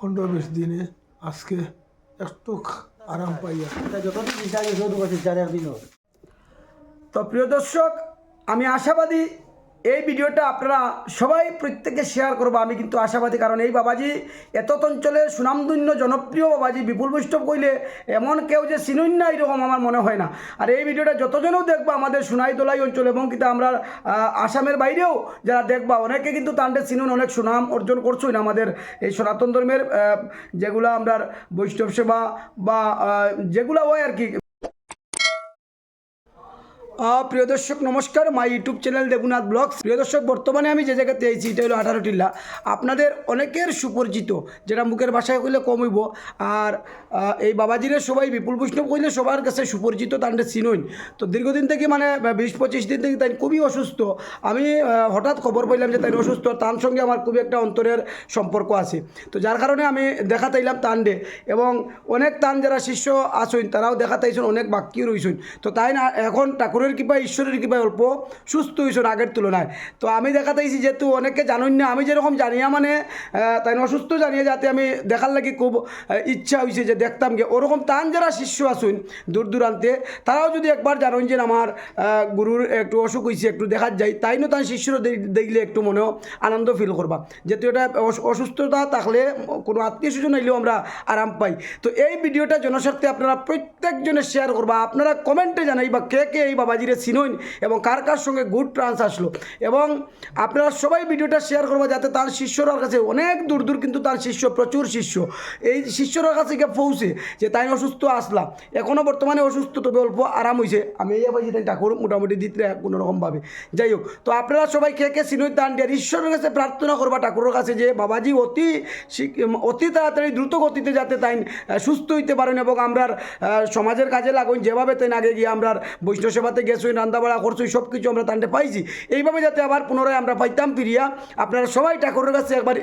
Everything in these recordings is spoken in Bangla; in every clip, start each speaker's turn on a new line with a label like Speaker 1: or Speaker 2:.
Speaker 1: 15-20 দিনে আজকে একটু আরাম পাইয়া।
Speaker 2: তো প্রিয় দর্শক, আমি আশাবাদী এই ভিডিওটা আপনারা সবাই প্রত্যেকে শেয়ার করবো। আমি কিন্তু আশাবাদী, কারণ এই বাবাজি এত অঞ্চলের সুনামধন্য জনপ্রিয় বাবাজি বিপুল বৈষ্ণব কইলে এমন কেউ যে চিনুন না এরকম আমার মনে হয় না। আর এই ভিডিওটা যতজনও দেখবা আমাদের সোনাইতলাই অঞ্চল এবং কিন্তু আমরা আসামের বাইরেও যারা দেখবা অনেকে কিন্তু তান্ডে চিনুন, অনেক সুনাম অর্জন করছই আমাদের এই সনাতন ধর্মের যেগুলো আমরা বৈষ্ণব সেবা বা যেগুলো হয় আর কি। প্রিয় দর্শক নমস্কার, my YouTube channel Debnath vlogs. প্রিয় দর্শক, বর্তমানে আমি যে জায়গাতে আইছি এটা হলো 18 টিলা, আপনাদের অনেকের সুপরিচিত, যেটা মুখের ভাষায় কইলে কম হইব। আর এই বাবাজিরে সবাই বিপুল বৈষ্ণব কইলে সবার কাছে সুপরিচিত, তান্ডে চিনইন। তো দীর্ঘদিন থেকে মানে 20-25 দিন থেকে তাই খুবই অসুস্থ। আমি হঠাৎ খবর পাইলাম যে তাই অসুস্থ, তার সঙ্গে আমার খুবই একটা অন্তরের সম্পর্ক আছে। তো যার কারণে আমি দেখাতাইলাম তান্ডে, এবং অনেক তান যারা শিষ্য আসইন তারাও দেখাতাইছেন, অনেক বাক্য রইছেন। তো তাই না এখন ঠাকুরের কৃপায়, ঈশ্বরের কৃপায় অল্প সুস্থ হয়েছেন আগের তুলনায়। তো আমি দেখাতাইছি, যেহেতু অনেকে জানেন না, আমি যেরকম জানিয়া মানে তাই অসুস্থ জানিয়ে যাতে আমি দেখার লাগি খুব ইচ্ছা হয়েছে যে দেখতাম গিয়ে ওরকম তান যারা শিষ্য আসুন দূর দূরান্তে, তারাও যদি একবার জানেন যে আমার গুরুর একটু অসুখ হয়েছে, একটু দেখার যাই, তাই না তার শিষ্যরা দেখলে একটু মনেও আনন্দ ফিল করবা। যেহেতু এটা অসুস্থতা থাকলে কোনো আত্মীয় স্বজন হইলেও আমরা আরাম পাই। তো এই ভিডিওটা জনস্বার্থে আপনারা প্রত্যেকজনে শেয়ার করবা, আপনারা কমেন্টে জানাইবা কে কে এই বাবাজিরে চিনইন এবং কার কার সঙ্গে গুড ট্রান্স আসলো। এবং আপনারা সবাই ভিডিওটা শেয়ার করবা যাতে তার শিষ্যরার কাছে, অনেক দূর দূর কিন্তু তার শিষ্য, প্রচুর শিষ্য এই শিষ্যরার কাছে গিয়ে পৌঁছে যে তাই অসুস্থ আসলাম, এখনও বর্তমানে অসুস্থ, তবে অল্প আরাম হয়েছে। আমি এই পাইছি তাই ঠাকুর মোটামুটি দিতে কোনোরকমভাবে। যাই হোক, তো আপনারা সবাই কে কে চিনইন তান দিয়ে ঈশ্বরের কাছে প্রার্থনা করবা, ঠাকুরের কাছে যে বাবাজি অতি তাড়াতাড়ি দ্রুত গতিতে যাতে তাই সুস্থ হইতে পারেন এবং আমরা সমাজের কাজে লাগুন, যেভাবে তাই আগে গিয়ে আমরা বৈষ্ণব সেবাতে গেছি, রান্দাবাড়া করছি, সব কিছু আমরা তান্ডে পাইছি, এইভাবে যাতে আবার পুনরায় আমরা পাইতাম ফিরিয়া। আপনারা সবাই ঠাকুরের কাছে একবার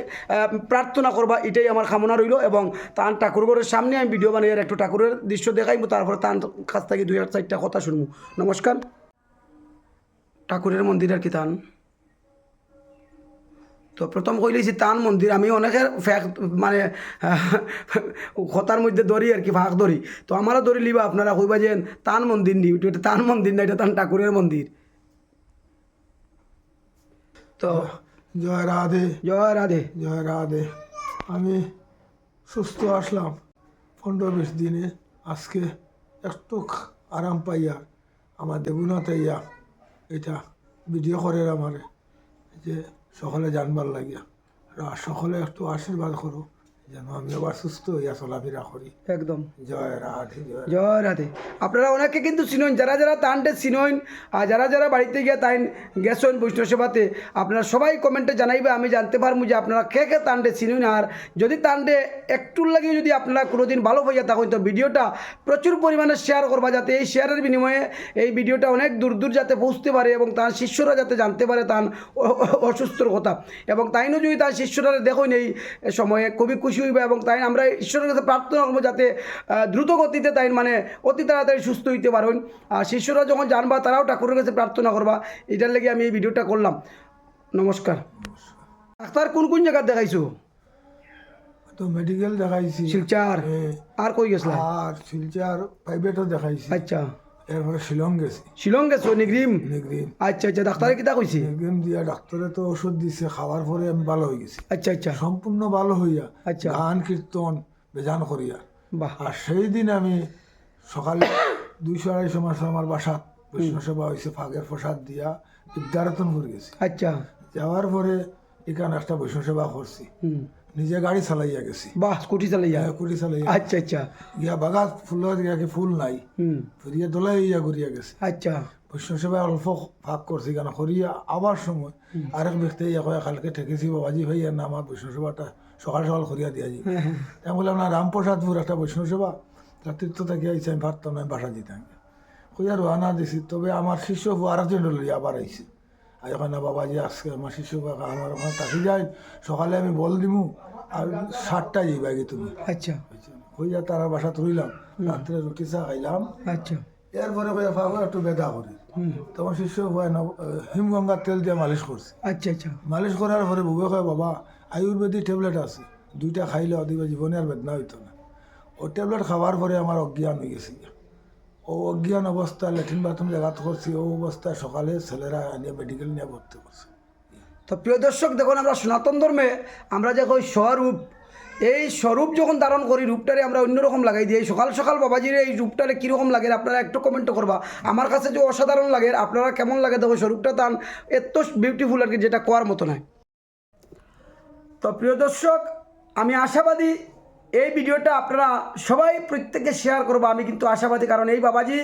Speaker 2: প্রার্থনা করবা, এটাই আমার কামনা রইল। এবং তার ঠাকুরঘরের সামনে আমি ভিডিও বানিয়ে একটু ঠাকুরের দৃশ্য দেখাইব, তারপরে তার কাছ থেকে 2-4টা কথা শুনবো। নমস্কার। ঠাকুরের মন্দিরের কি তান, তো প্রথম কইলেছি তান মন্দির, আমি অনেকের ফ্যাক মানে কথার মধ্যে ধরি আর কি, ফাঁক ধরি, তো আমারও ধরি লিবা আপনারা কইবা যে তান মন্দির নি, এটা তান মন্দির না, এটা তান ঠাকুরের মন্দির। তো
Speaker 1: জয় রাধে,
Speaker 2: জয় রাধে।
Speaker 1: জয় রাধে। আমি সুস্থ আসলাম 15-20 দিনে আজকে একটু আরাম পাইয়া। আমার দেবনাথ ইয়া এটা ভিডিও করে আমার যে সকলে জানবার লাগিয়া, আর সকলে একটু আশীর্বাদ করো যেন আমি আবার সুস্থ হইয়া চলাফেরা করি।
Speaker 2: একদম
Speaker 1: জয় রাধে, জয়
Speaker 2: জয় রাধে। আপনারা অনেকে কিন্তু চিনইন, যারা যারা তানটে চিনইন আর যারা যারা বাড়িতে গিয়ে তাই গেছেন বৈষ্ণব সেবাতে, আপনারা সবাই কমেন্টে জানাইবে, আমি জানতে পারবো যে আপনারা কে কে তানটে চিনইন। আর যদি তানটে একটুর লাগে যদি আপনারা কোনোদিন ভালো হইয়া থাকেন, তো ভিডিওটা প্রচুর পরিমাণে শেয়ার করবা, যাতে এই শেয়ারের বিনিময়ে এই ভিডিওটা অনেক দূর দূর যাতে পৌঁছতে পারে এবং তার শিষ্যরা যাতে জানতে পারে তার অসুস্থর কথা। এবং তাইনও যদি তার শিষ্যরা দেখুন এই সময়ে খুবই খুশি হইবে, এবং তাই আমরা ঈশ্বরের কাছে প্রার্থনা করবো যাতে দ্রুত গতিতে তাই মানে অতি তাড়াতাড়ি সুস্থ হইতে পারেন। আর শিষ্যরা যখন জানবা তারাও ঠাকুরের কাছে প্রার্থনা করবা, এটার লেগে আমি এই ভিডিওটা করলাম। নমস্কার। ডাক্তার কোন কোন জায়গা দেখাইছো?
Speaker 1: তো মেডিকেল দেখাইছি
Speaker 2: শিলচার, আর কই গেছিলা?
Speaker 1: আর শিলচার প্রাইভেটও দেখাইছি।
Speaker 2: আচ্ছা,
Speaker 1: এরপরে শিলং গেছি।
Speaker 2: শিলং গেছো? নিগ্রিম?
Speaker 1: নিগ্রিম।
Speaker 2: আচ্ছা আচ্ছা, ডাক্তারে কিতা কইছে?
Speaker 1: নিগ্রিম দিয়া ডাক্তারে তো ওষুধ দিছে, খাওয়ার পরে আমি ভালো হয়ে গেছি,
Speaker 2: আচ্ছা আচ্ছা
Speaker 1: সম্পূর্ণ ভালো হইয়া
Speaker 2: আচ্ছা,
Speaker 1: গান কীর্তন বেজান করিয়া।
Speaker 2: বাহ।
Speaker 1: আর সেই দিন আমি সকালে 200-250 মাস আমার বাসাত বৈষ্ণব সেবা হয়েছে, ফাগের প্রসাদ দিয়া বিদ্যারতন করে গেছি।
Speaker 2: আচ্ছা,
Speaker 1: যাওয়ার পরে এখানে একটা বৈষ্ণব সেবা করছি, নিজে গাড়ি চালাইয়া গেছি।
Speaker 2: বাহ, স্কুটি চালাইয়া?
Speaker 1: কুড়ি চালাইয়া।
Speaker 2: আচ্ছা আচ্ছা,
Speaker 1: গিয়া বাগাত ফুলের গিয়া ফুল নাই, ফিরিয়া দোলাই ইয়া ঘুরিয়া গেছি।
Speaker 2: আচ্ছা,
Speaker 1: বৈষ্ণব সেবায় অল্প ভাগ করছি কেন করিয়া আবার সময় আরেক ব্যক্তি ইয়া কয়ে কালকে ঠেকেছি বাবাজি ভাই আর না আমার বৈষ্ণব সেবাটা সকাল সকাল করিয়া দিয়া যাই। আমি বললাম না, রামপ্রসাদপুর একটা বৈষ্ণব সেবা তীর্থ থেকে আইসি, আমি পারতাম না, আমি বাসা দিতাম কইয়া রোয়ানা দিছি। তবে আমার শিষ্য আরেকজন লইয়া আবার আইসি, আর এখন না বাবাজি আজকে আমার শিষ্য আমার ওখানে থাকি যায়, সকালে আমি বল দিমু আর 7টায় যাইবা আগে তুমি।
Speaker 2: আচ্ছা,
Speaker 1: হইয়া তারা বাসাত রইলাম, রাত্রে রুটি চা খাইলাম।
Speaker 2: আচ্ছা,
Speaker 1: এরপরে কইয়া ফাঁকা একটু বেদা করি, তখন শিষ্য হিমগঙ্গার তেল দিয়ে মালিশ করছি।
Speaker 2: আচ্ছা আচ্ছা,
Speaker 1: মালিশ করার পরে বুবে কয় বাবা আয়ুর্বেদিক ট্যাবলেট আছে, 2টা খাইলে অদিবা জীবনে আর বেদনা হইতো না। ও ট্যাবলেট খাওয়ার পরে আমার অজ্ঞান হয়ে গেছে। ও অজ্ঞান অবস্থা ল্যাট্রিন বাথরুম জায়গা করছি, ও অবস্থায় সকালে ছেলেরা নিয়ে মেডিকেল নিয়ে ভর্তি করছে।
Speaker 2: তো প্রিয় দর্শক দেখুন, আমরা সনাতন ধর্মে আমরা যে কই স্বরূপ, এই স্বরূপ যখন ধারণ করি রূপটারে আমরা অন্যরকম লাগাই দিই। সকাল সকাল বাবাজির এই রূপটারে কীরকম লাগে আপনারা একটু কমেন্ট করবা। আমার কাছে যে অসাধারণ লাগে, আপনারা কেমন লাগে দেখো। স্বরূপটা তান এত বিউটিফুল আর কি, যেটা কোয়ার মতো নয়। তো প্রিয় দর্শক, আমি আশাবাদী এই ভিডিওটা আপনারা সবাই প্রত্যেকে শেয়ার করবো। আমি কিন্তু আশাবাদী, কারণ এই বাবাজি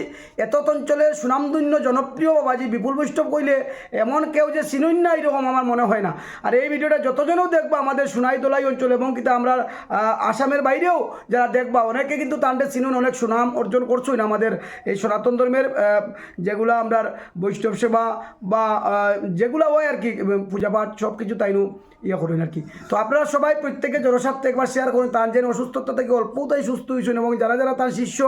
Speaker 2: এত অঞ্চলের সুনামধন্য জনপ্রিয় বাবাজি। বিপুল বৈষ্ণব কইলে এমন কেউ যে চিনুন না এরকম আমার মনে হয় না। আর এই ভিডিওটা যতজনও দেখবা আমাদের সোনাইদোলাই অঞ্চল এবং কিন্তু আমরা আসামের বাইরেও যারা দেখবা, অনেকে কিন্তু তান্ডে চিনুন, অনেক সুনাম অর্জন করছই না আমাদের এই সনাতন ধর্মের যেগুলো আমরা বৈষ্ণব সেবা বা যেগুলো হয় আর কি, পূজা পাঠ সব কিছু তাইনু ইয়ে করেন আর কি। তো আপনারা সবাই প্রত্যেকে জনস্বার্থে একবার শেয়ার করুন। তার যেন অসুস্থতা থেকে অল্পতাই সুস্থ হয়েছেন, এবং যারা যারা তার শিষ্য,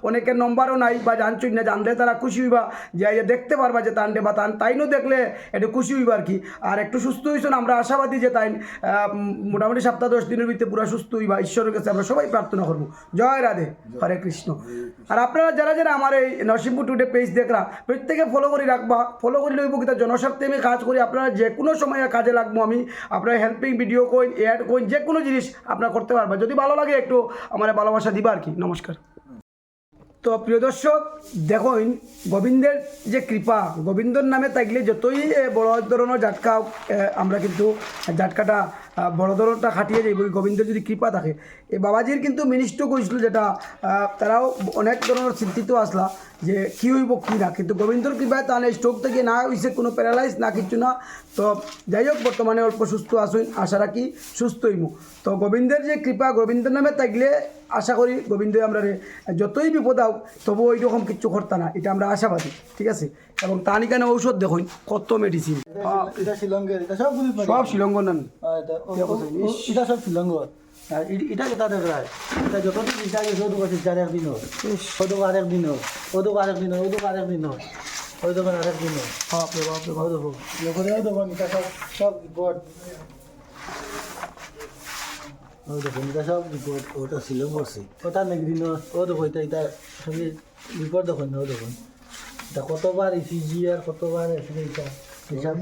Speaker 2: অনেকের নম্বরও নাই বা জানছই না, জানলে তারা খুশি হইবা, যে দেখতে পারবা যে তান্ডে বা তাইনও দেখলে একটু খুশি হইবা আর কি। আর একটু সুস্থ হয়েছেন, আমরা আশাবাদী যে তাই মোটামুটি 7-10 দিনের ভিতরে পুরো সুস্থ হইবা। ঈশ্বরের কাছে আমরা সবাই প্রার্থনা করবো। জয় রাধে, হরে কৃষ্ণ। আর আপনারা যারা যারা আমার এই নরসিংপুর টুডে পেজ দেখরা, প্রত্যেকে ফলো করে রাখবা। ফলো করলে হইব কি, জনস্বার্থে আমি কাজ করি, আপনারা যে কোনো সময় কাজে লাগবো আমি। আপনারা হেল্পিং ভিডিও কইন, অ্যাড কইন, যে কোনো জিনিস আপনারা করতে পারবা। যদি ভালো লাগে একটু আমার ভালোবাসা দিবা আর কি। নমস্কার। তো প্রিয় দর্শক দেখুন, গোবিন্দের যে কৃপা, গোবিন্দর নামে থাকলে যতই বড় ধরনের জাটকা, আমরা কিন্তু জাটকাটা বড় ধরনটা খাটিয়ে যাই। গোবিন্দের যদি কৃপা থাকে, এই বাবাজির কিন্তু মিনিস্ট্রি করেছিল, যেটা তারাও অনেক ধরনের চিন্তিত আসলা যে কী হইব কী না, কিন্তু গোবিন্দর কৃপায় তাহলে স্ট্রোক থেকে না হয়েছে, কোনো প্যারালাইজ না, কিছু না। তো যাই হোক, বর্তমানে অল্প সুস্থ আসুন, আশা রাখি সুস্থ হইমু। তো গোবিন্দের যে কৃপা, গোবিন্দের নামে থাকলে আশা করি গোবিন্দ আমরা যতই বিপদ হোক তবু ওই রকম কিচ্ছু করতা না, এটা আমরা আশাবাদী। ঠিক আছে। এবং তার এখানে ঔষধ দেখুন কত মেডিসিন, সব শিলঙ্গর নাম,
Speaker 3: এটা সব শিলঙ্গর। আর এটা যেটা দেখ রায়, এটা যতদিন চিন্তা গেছে ওদুক আছে, যার একদিন হয়, ওদুক আরেক দিন হয়, ওদুক আরেক দিন হয়, ওদুক আরেক দিন হয়, ওই দোকান আরেক দিন হয়। বাপরে বাপরে ভালো দেখো, ওই দোকান এটা সব সব রিপোর্ট, ওই দেখুন এটা সব রিপোর্ট। ওটা শিলং করছি, ওটা একদিন ও দেখো, এটা এটা সবই রিপোর্ট দেখুন না, ও দেখুন এটা কতবার ইসিজি আর কতবার এটা হিসাব